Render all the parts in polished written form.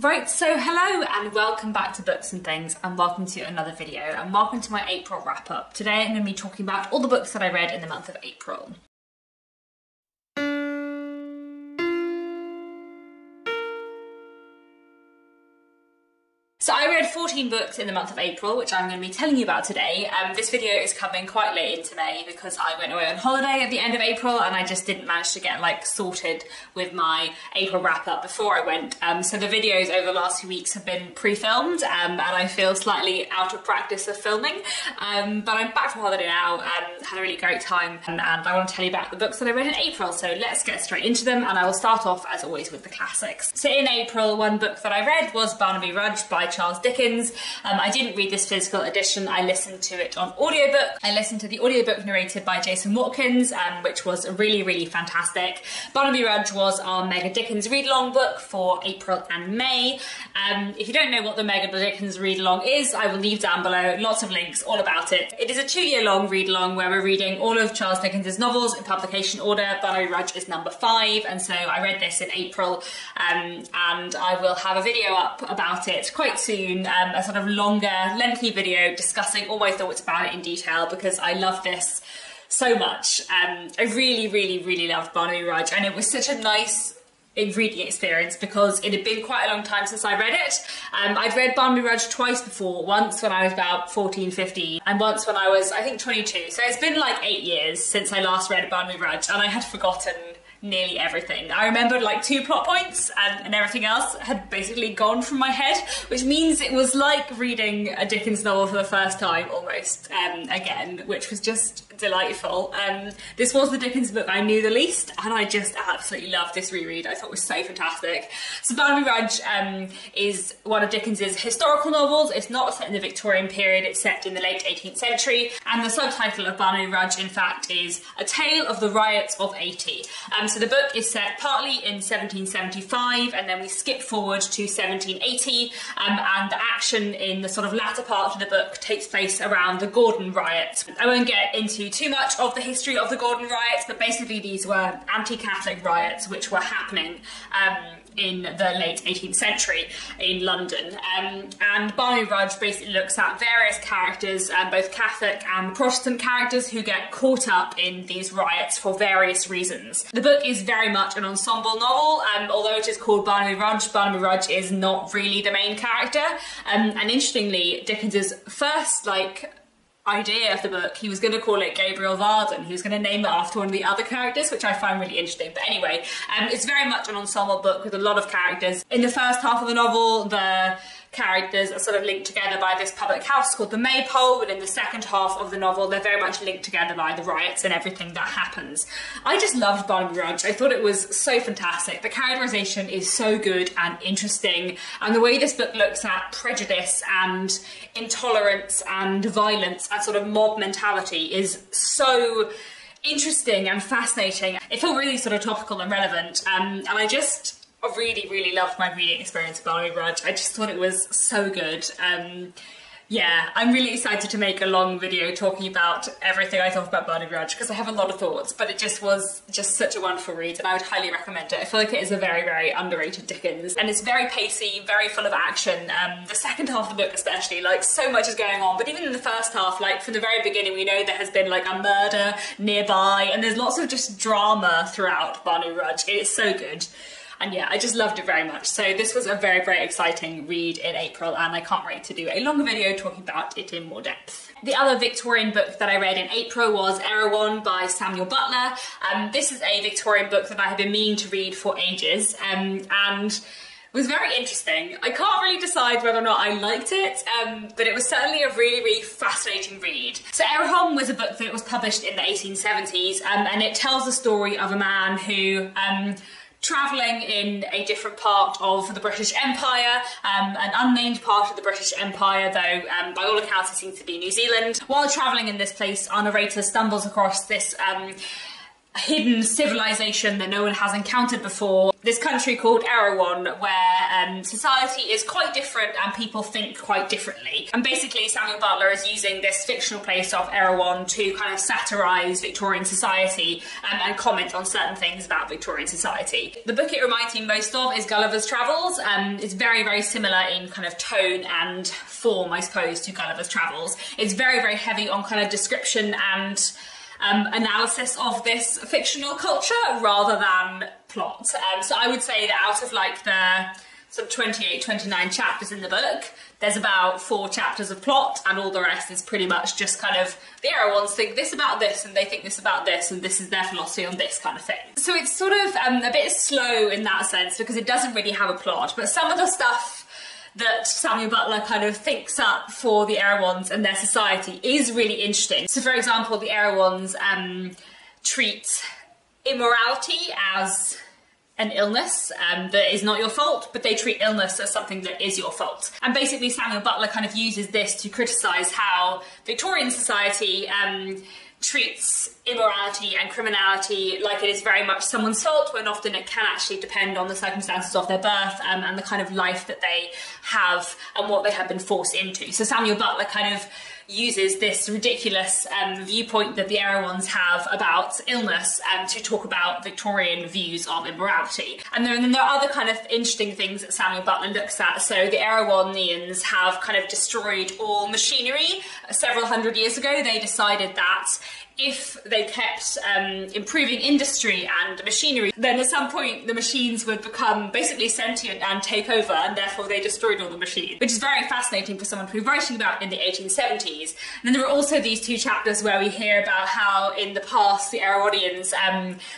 Right, so hello and welcome back to Books and Things, and welcome to another video, and welcome to my April wrap-up. Today I'm going to be talking about all the books that I read in the month of April. So I read 14 books in the month of April, which I'm going to be telling you about today. This video is coming quite late into May because I went away on holiday at the end of April and I just didn't manage to get sorted with my April wrap-up before I went. So the videos over the last few weeks have been pre-filmed and I feel slightly out of practice of filming. But I'm back from holiday now and had a really great time, and I want to tell you about the books that I read in April. So let's get straight into them, and I will start off as always with the classics. So in April, one book that I read was Barnaby Rudge by Charles Dickens. I didn't read this physical edition, I listened to it on audiobook. I listened to the audiobook narrated by Jason Watkins, which was really fantastic. Barnaby Rudge was our Mega Dickens read-along book for April and May. If you don't know what the Mega Dickens read-along is, I will leave down below lots of links all about it. It is a 2-year-long read-along where we're reading all of Charles Dickens' novels in publication order. Barnaby Rudge is number 5, and so I read this in April, and I will have a video up about it quite soon. A sort of longer, lengthy video discussing all my thoughts about it in detail because I love this so much. I really loved Barnaby Rudge, and it was such a nice reading experience because it had been quite a long time since I read it. I'd read Barnaby Rudge twice before, once when I was about 14, 15, and once when I was, I think, 22. So it's been like 8 years since I last read Barnaby Rudge, and I had forgotten nearly everything. I remembered like 2 plot points and everything else had basically gone from my head, which means it was like reading a Dickens novel for the first time almost again, which was just delightful. This was the Dickens book I knew the least, and I just absolutely loved this reread. I thought it was so fantastic. So Barnaby Rudge is one of Dickens's historical novels. It's not set in the Victorian period, it's set in the late 18th century, and the subtitle of Barnaby Rudge in fact is A Tale of the Riots of '80. So the book is set partly in 1775, and then we skip forward to 1780, and the action in the sort of latter part of the book takes place around the Gordon riots. I won't get into too much of the history of the Gordon riots, but basically these were anti-Catholic riots which were happening in the late 18th century in London. And Barnaby Rudge basically looks at various characters, both Catholic and Protestant characters, who get caught up in these riots for various reasons. The book is very much an ensemble novel, although it is called Barnaby Rudge is not really the main character. And interestingly, Dickens's first idea of the book, he was going to call it Gabriel Varden. He was going to name it after one of the other characters, which I find really interesting. But anyway, it's very much an ensemble book with a lot of characters. In the first half of the novel, the characters are sort of linked together by this public house called the Maypole, but in the second half of the novel they're very much linked together by the riots and everything that happens. I just loved Barnaby Rudge. I thought it was so fantastic. The characterization is so good and interesting, and the way this book looks at prejudice and intolerance and violence and sort of mob mentality is so interesting and fascinating. It felt really sort of topical and relevant, and I really loved my reading experience of Barnaby Rudge. I just thought it was so good. Yeah, I'm really excited to make a long video talking about everything I thought about Barnaby Rudge because I have a lot of thoughts, but it just was such a wonderful read and I would highly recommend it. I feel like it is a very underrated Dickens, and it's very pacey, very full of action. The second half of the book especially, so much is going on, but even in the first half, from the very beginning, we know there has been a murder nearby, and there's lots of just drama throughout Barnaby Rudge. It is so good. And yeah, I just loved it very much. So this was a very exciting read in April, and I can't wait to do a longer video talking about it in more depth. The other Victorian book that I read in April was Erawan by Samuel Butler. This is a Victorian book that I have been meaning to read for ages, and was very interesting. I can't really decide whether or not I liked it, but it was certainly a really fascinating read. So Erawan was a book that was published in the 1870s, and it tells the story of a man who travelling in a different part of the British Empire, an unnamed part of the British Empire, though by all accounts it seems to be New Zealand. While travelling in this place, our narrator stumbles across this hidden civilization that no one has encountered before. This country called Erawan, where society is quite different and people think quite differently. And basically Samuel Butler is using this fictional place of Erawan to kind of satirise Victorian society and comment on certain things about Victorian society. The book it reminds me most of is Gulliver's Travels. It's very, very similar in kind of tone and form, I suppose, to Gulliver's Travels. It's very, very heavy on kind of description and analysis of this fictional culture rather than plot. So I would say that out of like the sort of 28, 29 chapters in the book, there's about 4 chapters of plot, and all the rest is pretty much just kind of the Erawans think this about this, and they think this about this, and this is their philosophy on this kind of thing. So it's sort of a bit slow in that sense because it doesn't really have a plot, but some of the stuff that Samuel Butler kind of thinks up for the Erawans and their society is really interesting. So for example, the Erawans treat immorality as an illness that is not your fault, but they treat illness as something that is your fault. And basically Samuel Butler kind of uses this to criticise how Victorian society treats immorality and criminality like it is very much someone's fault, when often it can actually depend on the circumstances of their birth and the kind of life that they have and what they have been forced into. So Samuel Butler kind of uses this ridiculous viewpoint that the Erawans have about illness to talk about Victorian views of immorality. And then there are other kind of interesting things that Samuel Butler looks at. So the Erawanians have kind of destroyed all machinery. Several hundred years ago, they decided that if they kept improving industry and machinery, then at some point the machines would become basically sentient and take over, and therefore they destroyed all the machines, which is very fascinating for someone to be writing about in the 1870s. And then there are also these 2 chapters where we hear about how in the past the Erawanians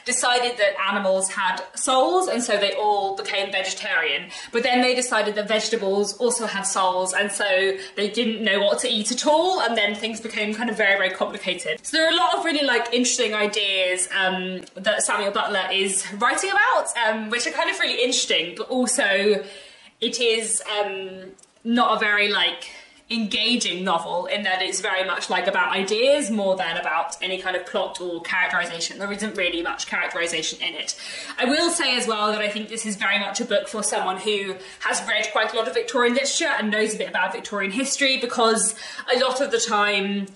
decided that animals had souls, and so they all became vegetarian, but then they decided that vegetables also had souls, and so they didn't know what to eat at all, and then things became kind of very, very complicated. So there are a lot of really like interesting ideas that Samuel Butler is writing about, which are kind of really interesting, but also it is not a very like engaging novel in that it's very much like about ideas more than about any kind of plot or characterization. There isn't really much characterization in it. I will say as well that I think this is very much a book for someone who has read quite a lot of Victorian literature and knows a bit about Victorian history, because a lot of the time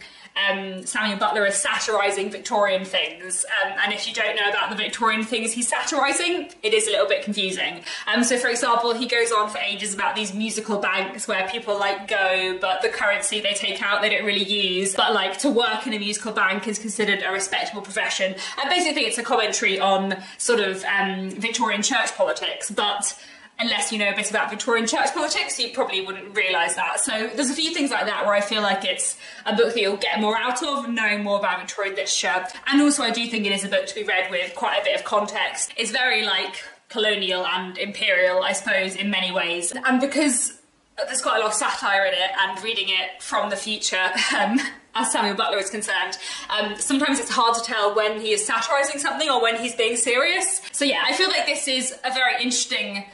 Samuel Butler is satirising Victorian things, and if you don't know about the Victorian things he's satirising, it is a little bit confusing. So for example, he goes on for ages about these musical banks where people like go, but the currency they take out they don't really use, but like to work in a musical bank is considered a respectable profession. And basically it's a commentary on sort of Victorian church politics, but unless you know a bit about Victorian church politics, you probably wouldn't realise that. So there's a few things like that where I feel like it's a book that you'll get more out of knowing more about Victorian literature. And also I do think it is a book to be read with quite a bit of context. It's very like colonial and imperial, I suppose, in many ways. And because there's quite a lot of satire in it, and reading it from the future, as Samuel Butler is concerned, sometimes it's hard to tell when he is satirising something or when he's being serious. So yeah, I feel like this is a very interesting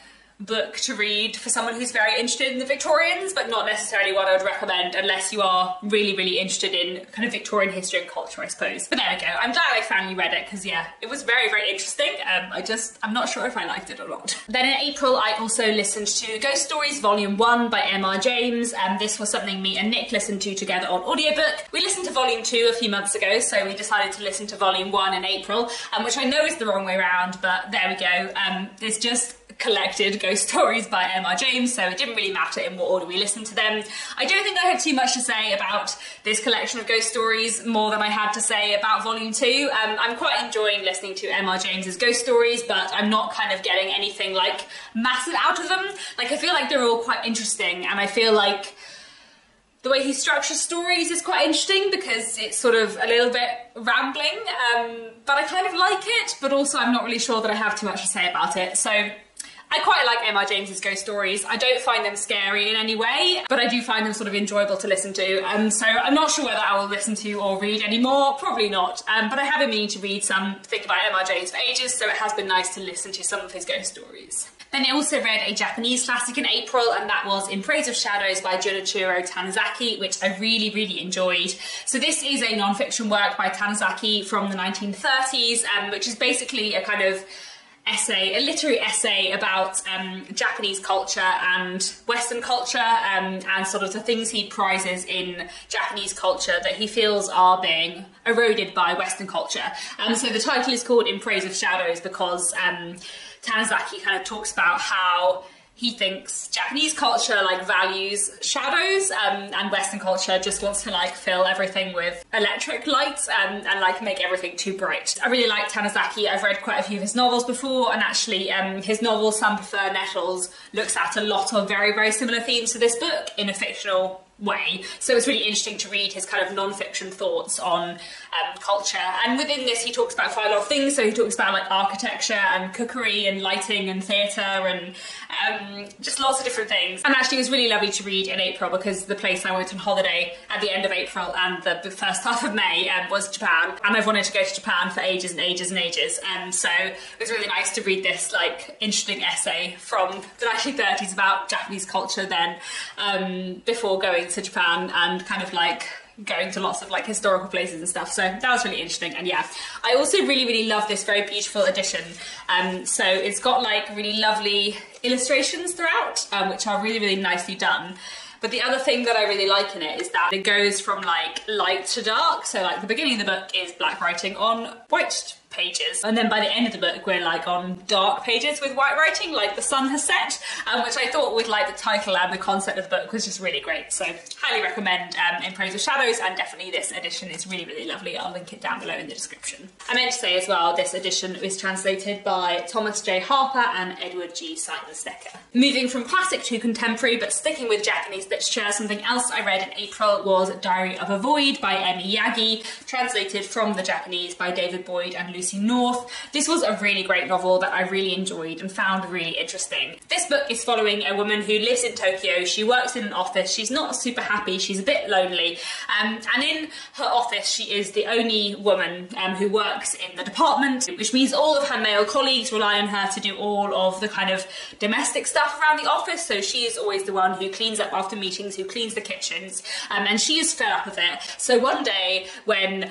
book to read for someone who's very interested in the Victorians, but not necessarily one I would recommend unless you are really, really interested in kind of Victorian history and culture, I suppose. But there we go. I'm glad I finally read it because, yeah, it was very, very interesting. I'm not sure if I liked it or not. Then in April, I also listened to Ghost Stories Volume 1 by M.R. James, and this was something me and Nick listened to together on audiobook. We listened to Volume 2 a few months ago, so we decided to listen to Volume 1 in April, which I know is the wrong way around, but there we go. There's just collected Ghost Stories by M.R. James, so it didn't really matter in what order we listened to them. I don't think I had too much to say about this collection of ghost stories, more than I had to say about Volume 2. I'm quite enjoying listening to M.R. James's ghost stories, but I'm not kind of getting anything like massive out of them. Like, I feel like they're all quite interesting, and I feel like the way he structures stories is quite interesting because it's sort of a little bit rambling, but I kind of like it, but also I'm not really sure that I have too much to say about it. So I quite like M.R. James's ghost stories. I don't find them scary in any way, but I do find them sort of enjoyable to listen to. So I'm not sure whether I will listen to or read anymore. Probably not. But I have been meaning to read something about M.R. James for ages, so it has been nice to listen to some of his ghost stories. Then I also read a Japanese classic in April, and that was In Praise of Shadows by Junichiro Tanizaki, which I really, really enjoyed. So this is a non-fiction work by Tanizaki from the 1930s, which is basically a kind of essay, a literary essay about Japanese culture and Western culture, and sort of the things he prizes in Japanese culture that he feels are being eroded by Western culture. So the title is called In Praise of Shadows because Tanizaki kind of talks about how he thinks Japanese culture like values shadows, and Western culture just wants to like fill everything with electric lights and like make everything too bright. I really like Tanizaki. I've read quite a few of his novels before, and actually his novel Some Prefer Nettles looks at a lot of very, very similar themes to this book in a fictional way. So it's really interesting to read his kind of non-fiction thoughts on culture. And within this he talks about quite a lot of things. So he talks about like architecture and cookery and lighting and theatre and just lots of different things. And actually it was really lovely to read in April because the place I went on holiday at the end of April and the first half of May was Japan, and I've wanted to go to Japan for ages and ages and ages, and so it was really nice to read this like interesting essay from the 1930s about Japanese culture then, before going to Japan and kind of like going to lots of like historical places and stuff. So that was really interesting. And yeah, I also really, really love this very beautiful edition. So it's got like really lovely illustrations throughout, which are really, really nicely done. But the other thing that I really like in it is that it goes from like light to dark. So like the beginning of the book is black writing on white pages, and then by the end of the book we're like on dark pages with white writing, like the sun has set, which I thought with like the title and the concept of the book was just really great. So highly recommend In Praise of Shadows, and definitely this edition is really, really lovely. I'll link it down below in the description. I meant to say as well, this edition is translated by Thomas J. Harper and Edward G. Seitzenstecker. Moving from classic to contemporary, but sticking with Japanese literature, something else I read in April was Diary of a Void by Emi Yagi, translated from the Japanese by David Boyd and Lucy North. This was a really great novel that I really enjoyed and found really interesting. This book is following a woman who lives in Tokyo. She works in an office. She's not super happy. She's a bit lonely. And in her office, she is the only woman who works in the department, which means all of her male colleagues rely on her to do all of the kind of domestic stuff around the office. So she is always the one who cleans up after meetings, who cleans the kitchens, and she is fed up with it. So one day when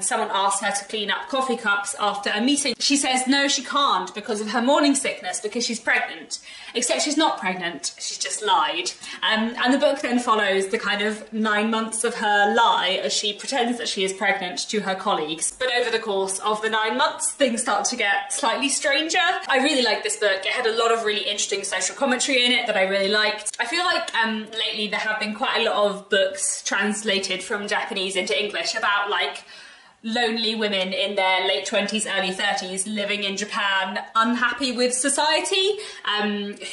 someone asks her to clean up coffee cups after a meeting, she says no, she can't because of her morning sickness, because she's pregnant. Except she's not pregnant, she's just lied. And the book then follows the kind of 9 months of her lie as she pretends that she is pregnant to her colleagues. But over the course of the 9 months, things start to get slightly stranger. I really liked this book. It had a lot of really interesting social commentary in it that I really liked. I feel like lately there have been quite a lot of books translated from Japanese into English about like lonely women in their late 20s, early 30s living in Japan, unhappy with society,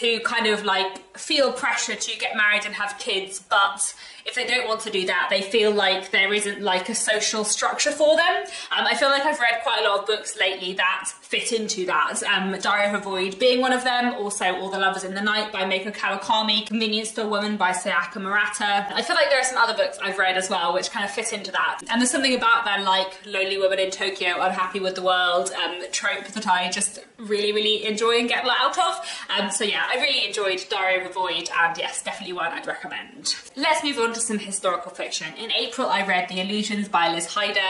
who kind of like feel pressure to get married and have kids, but if they don't want to do that, they feel like there isn't like a social structure for them. I feel like I've read quite a lot of books lately that fit into that. Diary of a Void being one of them, also All the Lovers in the Night by Meiko Kawakami, Convenience Store Woman by Sayaka Murata. I feel like there are some other books I've read as well which kind of fit into that. And there's something about that like lonely woman in Tokyo, unhappy with the world trope that I just really, really enjoy and get out of. So yeah, I really enjoyed Diary of a Void, and yes, definitely one I'd recommend. Let's move on to some historical fiction. In April I read The Illusions by Liz Hyder,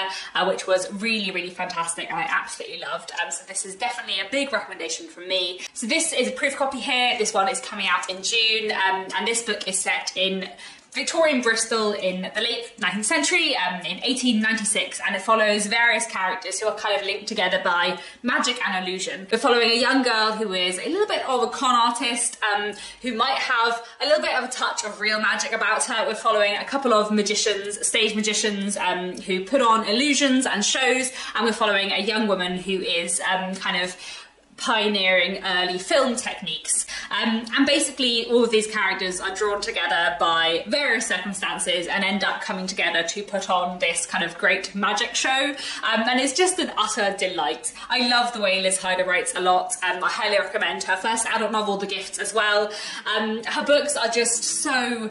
which was really, really fantastic and I absolutely loved. So this is definitely a big recommendation from me. So this is a proof copy here. This one is coming out in June, and this book is set in Victorian Bristol in the late 19th century, in 1896, and it follows various characters who are kind of linked together by magic and illusion. We're following a young girl who is a little bit of a con artist, who might have a little bit of a touch of real magic about her. We're following a couple of magicians, stage magicians, who put on illusions and shows, and we're following a young woman who is kind of pioneering early film techniques. And basically all of these characters are drawn together by various circumstances and end up coming together to put on this kind of great magic show. And it's just an utter delight. I love the way Liz Hyder writes a lot. I highly recommend her first adult novel, The Gifts, as well. Her books are just so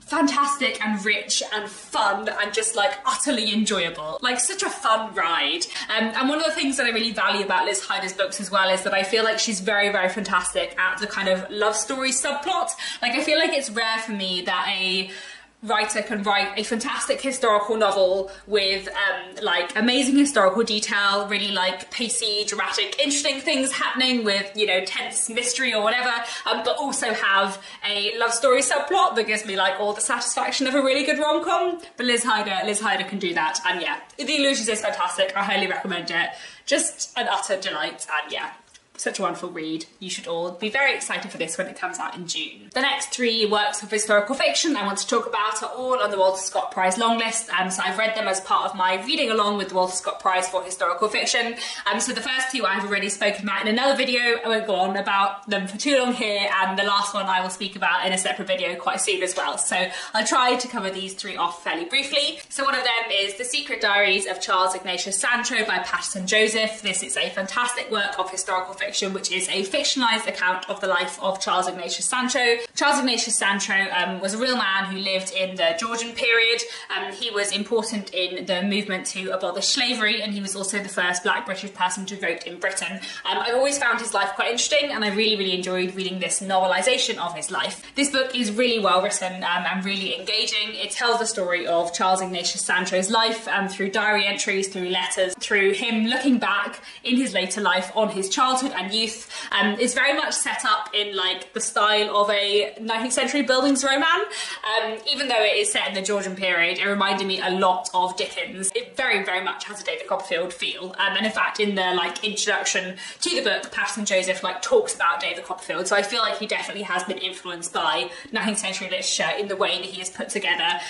fantastic and rich and fun and just like utterly enjoyable. Like such a fun ride. And one of the things that I really value about Liz Hyder's books as well is that I feel like she's very, very fantastic at the kind of love story subplot. Like I feel like it's rare for me that a writer can write a fantastic historical novel with like amazing historical detail, really like pacey, dramatic, interesting things happening with, you know, tense mystery or whatever, but also have a love story subplot that gives me like all the satisfaction of a really good rom-com. But Liz Hyder can do that, and yeah, The Illusions is fantastic. I highly recommend it. Just an utter delight, and yeah, such a wonderful read. You should all be very excited for this when it comes out in June. The next 3 works of historical fiction I want to talk about are all on the Walter Scott Prize longlist, so I've read them as part of my reading along with the Walter Scott Prize for historical fiction. So the first 2 I've already spoken about in another video. I won't go on about them for too long here, and the last one I will speak about in a separate video quite soon as well. So I'll try to cover these 3 off fairly briefly. So one of them is The Secret Diaries of Charles Ignatius Sancho by Patterson Joseph. This is a fantastic work of historical fiction which is a fictionalised account of the life of Charles Ignatius Sancho. Charles Ignatius Sancho was a real man who lived in the Georgian period. He was important in the movement to abolish slavery, and he was also the first black British person to vote in Britain. I've always found his life quite interesting, and I really, really enjoyed reading this novelisation of his life. This book is really well written and really engaging. It tells the story of Charles Ignatius Sancho's life through diary entries, through letters, through him looking back in his later life on his childhood and youth. It's very much set up in like the style of a 19th century buildings romance. Even though it is set in the Georgian period, it reminded me a lot of Dickens. It very, very much has a David Copperfield feel. And in fact, in the like introduction to the book, Patterson Joseph like talks about David Copperfield. So I feel like he definitely has been influenced by 19th century literature in the way that he has put together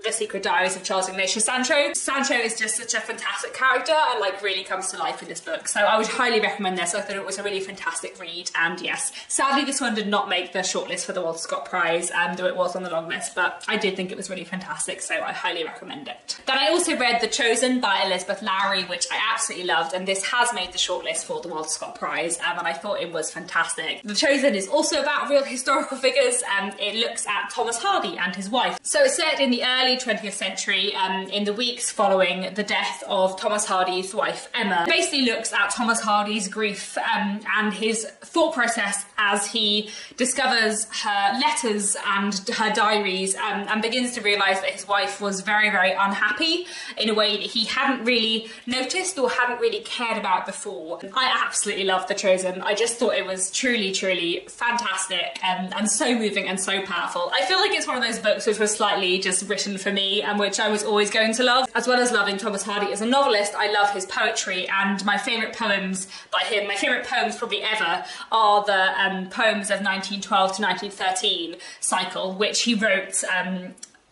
The Secret Diaries of Charles Ignatius Sancho. Sancho is just such a fantastic character and like really comes to life in this book. So I would highly recommend this. I thought it was a really fantastic read, and yes, sadly this one did not make the shortlist for the Walter Scott Prize, though it was on the long list, but I did think it was really fantastic, so I highly recommend it. Then I also read The Chosen by Elizabeth Lowry, which I absolutely loved, and this has made the shortlist for the Walter Scott Prize, and I thought it was fantastic. The Chosen is also about real historical figures, and it looks at Thomas Hardy and his wife. So it's set in the early 20th century, in the weeks following the death of Thomas Hardy's wife, Emma. It basically looks at Thomas Hardy's grief and his thought process as he discovers her letters and her diaries, and begins to realise that his wife was very, very unhappy in a way that he hadn't really noticed or hadn't really cared about before. I absolutely loved The Chosen. I just thought it was truly, truly fantastic and so moving and so powerful. I feel like it's one of those books which was slightly just written for me and which I was always going to love. As well as loving Thomas Hardy as a novelist, I love his poetry, and my favourite poems by him, my favourite poems probably ever, are the poems of 1912 to 1913 cycle, which he wrote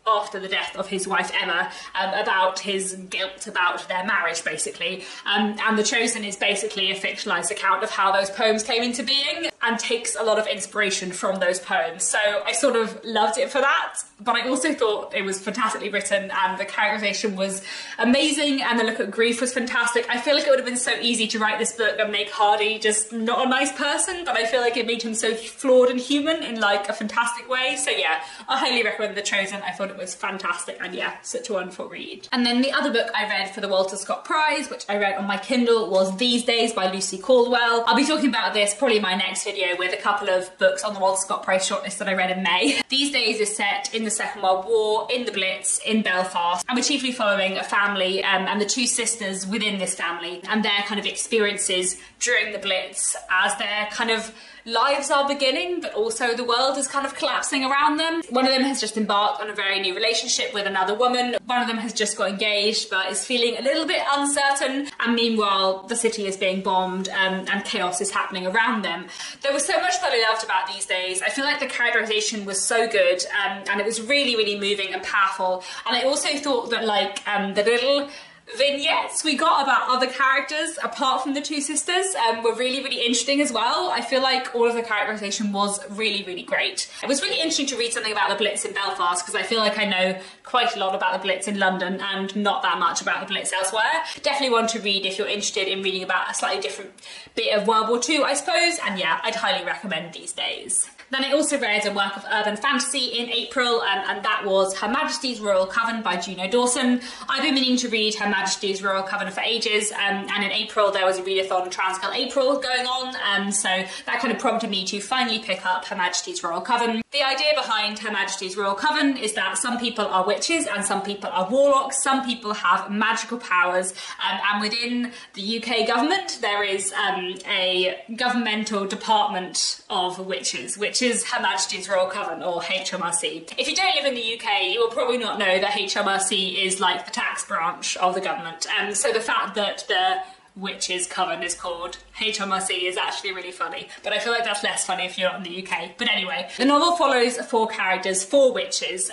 after the death of his wife Emma, about his guilt about their marriage basically, and The Chosen is basically a fictionalised account of how those poems came into being and takes a lot of inspiration from those poems. So I sort of loved it for that, but I also thought it was fantastically written and the characterisation was amazing and the look at grief was fantastic. I feel like it would have been so easy to write this book and make Hardy just not a nice person, but I feel like it made him so flawed and human in like a fantastic way. So yeah, I highly recommend The Chosen. I thought it was fantastic, and yeah, such a wonderful read. And then the other book I read for the Walter Scott Prize, which I read on my Kindle, was These Days by Lucy Caldwell. I'll be talking about this probably in my next video with a couple of books on the Walter Scott Prize shortlist that I read in May. These Days is set in the Second World War, in the Blitz, in Belfast, and we're chiefly following a family and the 2 sisters within this family and their kind of experiences during the Blitz as their kind of lives are beginning, but also the world is kind of collapsing around them. One of them has just embarked on a very new relationship with another woman. One of them has just got engaged, but is feeling a little bit uncertain. And meanwhile, the city is being bombed and chaos is happening around them. There was so much that I loved about These Days. I feel like the characterization was so good, and it was really, really moving and powerful. And I also thought that like the little vignettes we got about other characters apart from the 2 sisters were really, really interesting as well. I feel like all of the characterization was really, really great. It was really interesting to read something about the Blitz in Belfast because I feel like I know quite a lot about the Blitz in London and not that much about the Blitz elsewhere. Definitely one to read if you're interested in reading about a slightly different bit of World War II, I suppose, and yeah, I'd highly recommend These Days. Then I also read a work of urban fantasy in April, and that was Her Majesty's Royal Coven by Juno Dawson. I've been meaning to read Her Majesty's Royal Coven for ages, and in April there was a readathon Transgirl April going on, so that kind of prompted me to finally pick up Her Majesty's Royal Coven. The idea behind Her Majesty's Royal Coven is that some people are witches and some people are warlocks, some people have magical powers, and within the UK government there is a governmental department of witches, which is Her Majesty's Royal Coven, or HMRC. If you don't live in the UK, you will probably not know that HMRC is like the tax branch of the government, and so the fact that the Witches Coven is called HMRC is actually really funny, but I feel like that's less funny if you're not in the UK. But anyway, the novel follows 4 characters, 4 witches,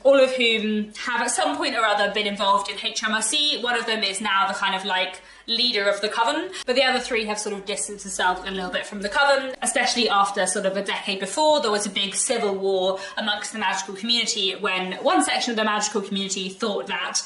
all of whom have at some point or other been involved in HMRC. One of them is now the kind of like leader of the coven, but the other 3 have sort of distanced themselves a little bit from the coven, especially after sort of a decade before there was a big civil war amongst the magical community when one section of the magical community thought that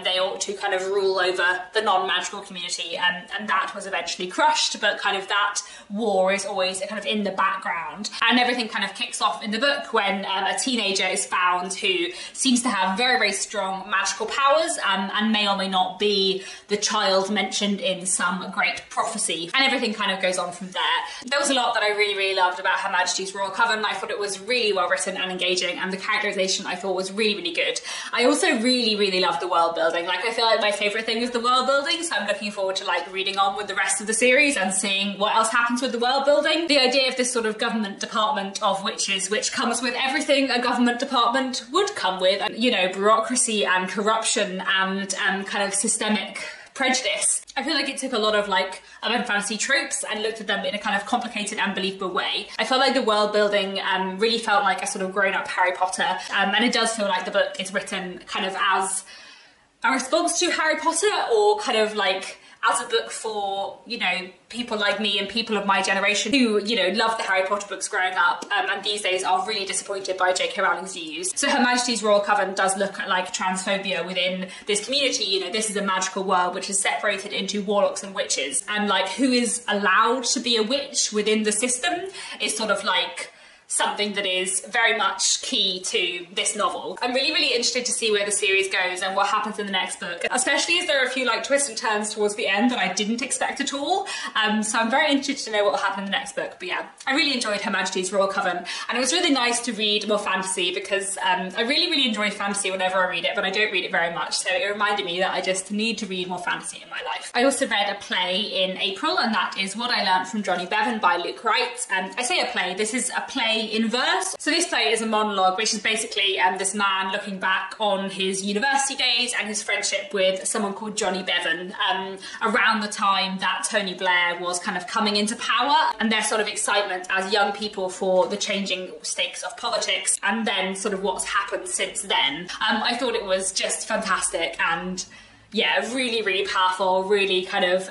they ought to kind of rule over the non-magical community, and that was eventually crushed, but kind of that war is always kind of in the background, and everything kind of kicks off in the book when a teenager is found who seems to have very, very strong magical powers, and may or may not be the child mentioned in some great prophecy, and everything kind of goes on from there. There was a lot that I really, really loved about Her Majesty's Royal Coven. I thought it was really well written and engaging, and the characterization I thought was really, really good. I also really, really loved the world building. Like, I feel like my favourite thing is the world building, so I'm looking forward to like reading on with the rest of the series and seeing what else happens with the world building. The idea of this sort of government department of witches, which comes with everything a government department would come with, you know, bureaucracy and corruption and kind of systemic prejudice. I feel like it took a lot of like urban fantasy tropes and looked at them in a kind of complicated and believable way. I felt like the world building really felt like a sort of grown-up Harry Potter, and it does feel like the book is written kind of as a response to Harry Potter, or kind of like as a book for, you know, people like me and people of my generation who, you know, loved the Harry Potter books growing up, and these days are really disappointed by J.K. Rowling's views. So Her Majesty's Royal Coven does look at like transphobia within this community. You know, this is a magical world which is separated into warlocks and witches, and like who is allowed to be a witch within the system is sort of like something that is very much key to this novel. I'm really, really interested to see where the series goes and what happens in the next book, especially as there are a few like twists and turns towards the end that I didn't expect at all. So I'm very interested to know what will happen in the next book. But yeah, I really enjoyed Her Majesty's Royal Coven, and it was really nice to read more fantasy because I really, really enjoy fantasy whenever I read it, but I don't read it very much. So it reminded me that I just need to read more fantasy in my life. I also read a play in April, and that is What I Learned from Johnny Bevin by Luke Wright. I say a play, this is a play in verse. So this play is a monologue, which is basically this man looking back on his university days and his friendship with someone called Johnny Bevin around the time that Tony Blair was kind of coming into power, and their sort of excitement as young people for the changing stakes of politics, and then sort of what's happened since then. I thought it was just fantastic, and yeah, really, really powerful, really kind of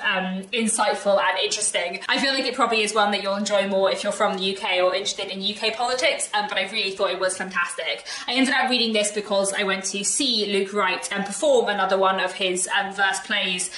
insightful and interesting. I feel like it probably is one that you'll enjoy more if you're from the UK or interested in UK politics, but I really thought it was fantastic. I ended up reading this because I went to see Luke Wright perform another one of his verse plays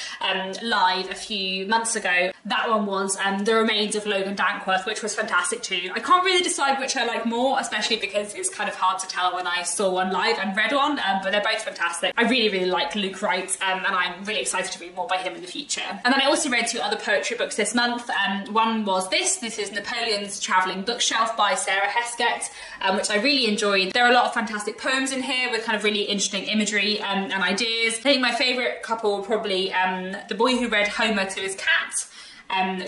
live a few months ago. That one was The Remains of Logan Dankworth, which was fantastic too. I can't really decide which I like more, especially because it's kind of hard to tell when I saw one live and read one, but they're both fantastic. I really, really like Luke Wright, and I'm really excited to read more by him in the future. And then I also read 2 other poetry books this month. One was this is Napoleons Travelling Bookshelf by Sarah Heskett, which I really enjoyed. There are a lot of fantastic poems in here with kind of really interesting imagery and ideas. I think my favourite couple were probably The Boy Who Read Homer to His Cat,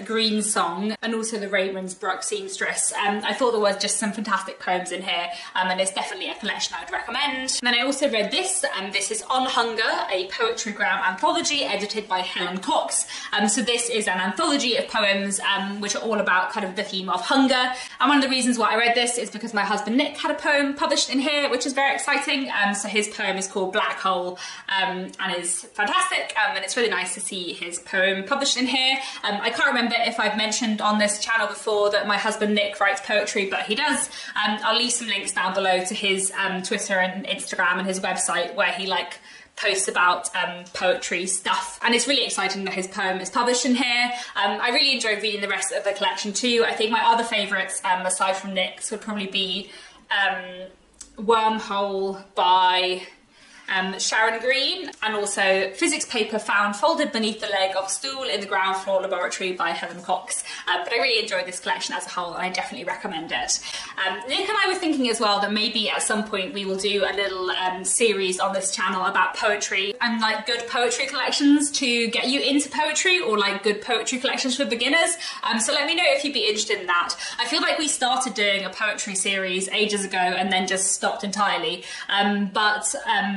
Green Song, and also The Ravensbrück Seamstress. I thought there was just some fantastic poems in here, and it's definitely a collection I would recommend. And then I also read this, and this is On Hunger, a poetrygram anthology edited by Helen Cox. So this is an anthology of poems which are all about kind of the theme of hunger. And one of the reasons why I read this is because my husband Nick had a poem published in here, which is very exciting. So his poem is called Black Hole, and is fantastic, and it's really nice to see his poem published in here. I can't remember if I've mentioned on this channel before that my husband Nick writes poetry, but he does. I'll leave some links down below to his Twitter and Instagram and his website where he like posts about poetry stuff, and it's really exciting that his poem is published in here. I really enjoyed reading the rest of the collection too. I think my other favourites, aside from Nick's, would probably be Wormhole by Sharon Green, and also Physics Paper Found Folded Beneath the Leg of a Stool in the Ground Floor Laboratory by Helen Cox. But I really enjoyed this collection as a whole, and I definitely recommend it. Nick and I were thinking as well that maybe at some point we will do a little series on this channel about poetry and like good poetry collections to get you into poetry, or like good poetry collections for beginners. So let me know if you'd be interested in that. I feel like we started doing a poetry series ages ago and then just stopped entirely. But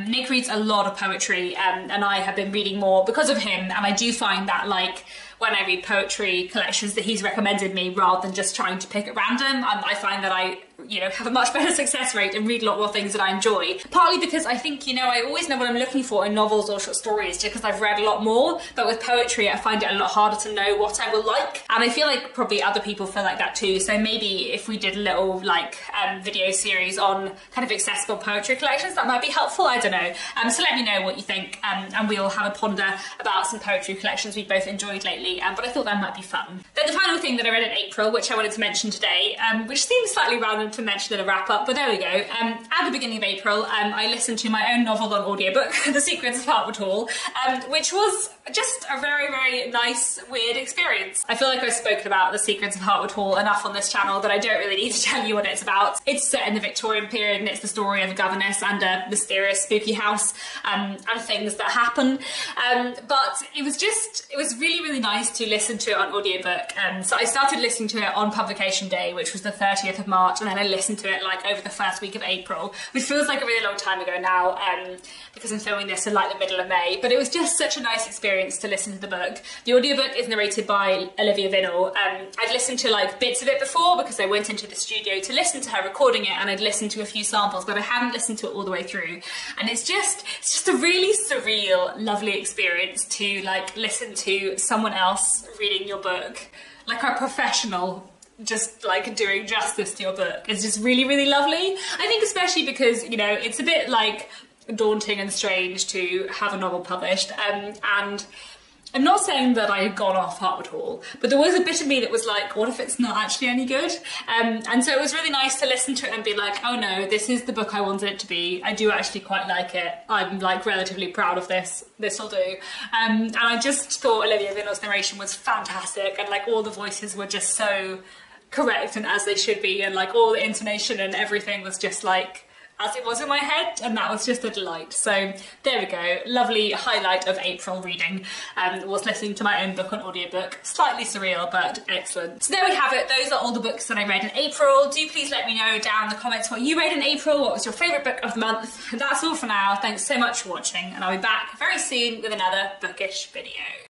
Nick reads a lot of poetry, and I have been reading more because of him, and I do find that like when I read poetry collections that he's recommended me, rather than just trying to pick at random, I find that I, you know, have a much better success rate and read a lot more things that I enjoy. Partly because I think, you know, I always know what I'm looking for in novels or short stories just because I've read a lot more, but with poetry I find it a lot harder to know what I will like, and I feel like probably other people feel like that too. So maybe if we did a little like video series on kind of accessible poetry collections, that might be helpful, I don't know. So let me know what you think, and we'll have a ponder about some poetry collections we both enjoyed lately. But I thought that might be fun. Then the final thing that I read in April, which I wanted to mention today, which seems slightly random to mention in a wrap-up, but there we go. At the beginning of April, I listened to my own novel on audiobook, The Secrets of Hartwood Hall, which was just a very, very nice, weird experience. I feel like I've spoken about The Secrets of Hartwood Hall enough on this channel that I don't really need to tell you what it's about. It's set in the Victorian period, and it's the story of a governess and a mysterious, spooky house, and things that happen. But it was really, really nice to listen to it on audiobook. So I started listening to it on publication day, which was the 30th of March, and then I listened to it like over the first week of April, which feels like a really long time ago now, because I'm filming this in like the middle of May. But it was just such a nice experience to listen to the book. The audiobook is narrated by Olivia Vinnell. I'd listened to like bits of it before because I went into the studio to listen to her recording it, and I'd listened to a few samples, but I hadn't listened to it all the way through. And it's just a really surreal, lovely experience to like listen to someone else reading your book, like a professional, just like doing justice to your book. It's just really, really lovely. I think especially because, you know, it's a bit like daunting and strange to have a novel published, and I'm not saying that I had gone off Hartwood Hall, but there was a bit of me that was like, what if it's not actually any good? And so it was really nice to listen to it and be like, oh no, this is the book I wanted it to be. I do actually quite like it. I'm like relatively proud of this. This'll do. And I just thought Olivia Vinnell's narration was fantastic, and like all the voices were just so correct and as they should be, and like all the intonation and everything was just like as it was in my head, and that was just a delight. So there we go, lovely highlight of April reading, was listening to my own book on audiobook. Slightly surreal, but excellent. So there we have it, those are all the books that I read in April. Do please let me know down in the comments what you read in April, what was your favourite book of the month. And that's all for now, thanks so much for watching, and I'll be back very soon with another bookish video.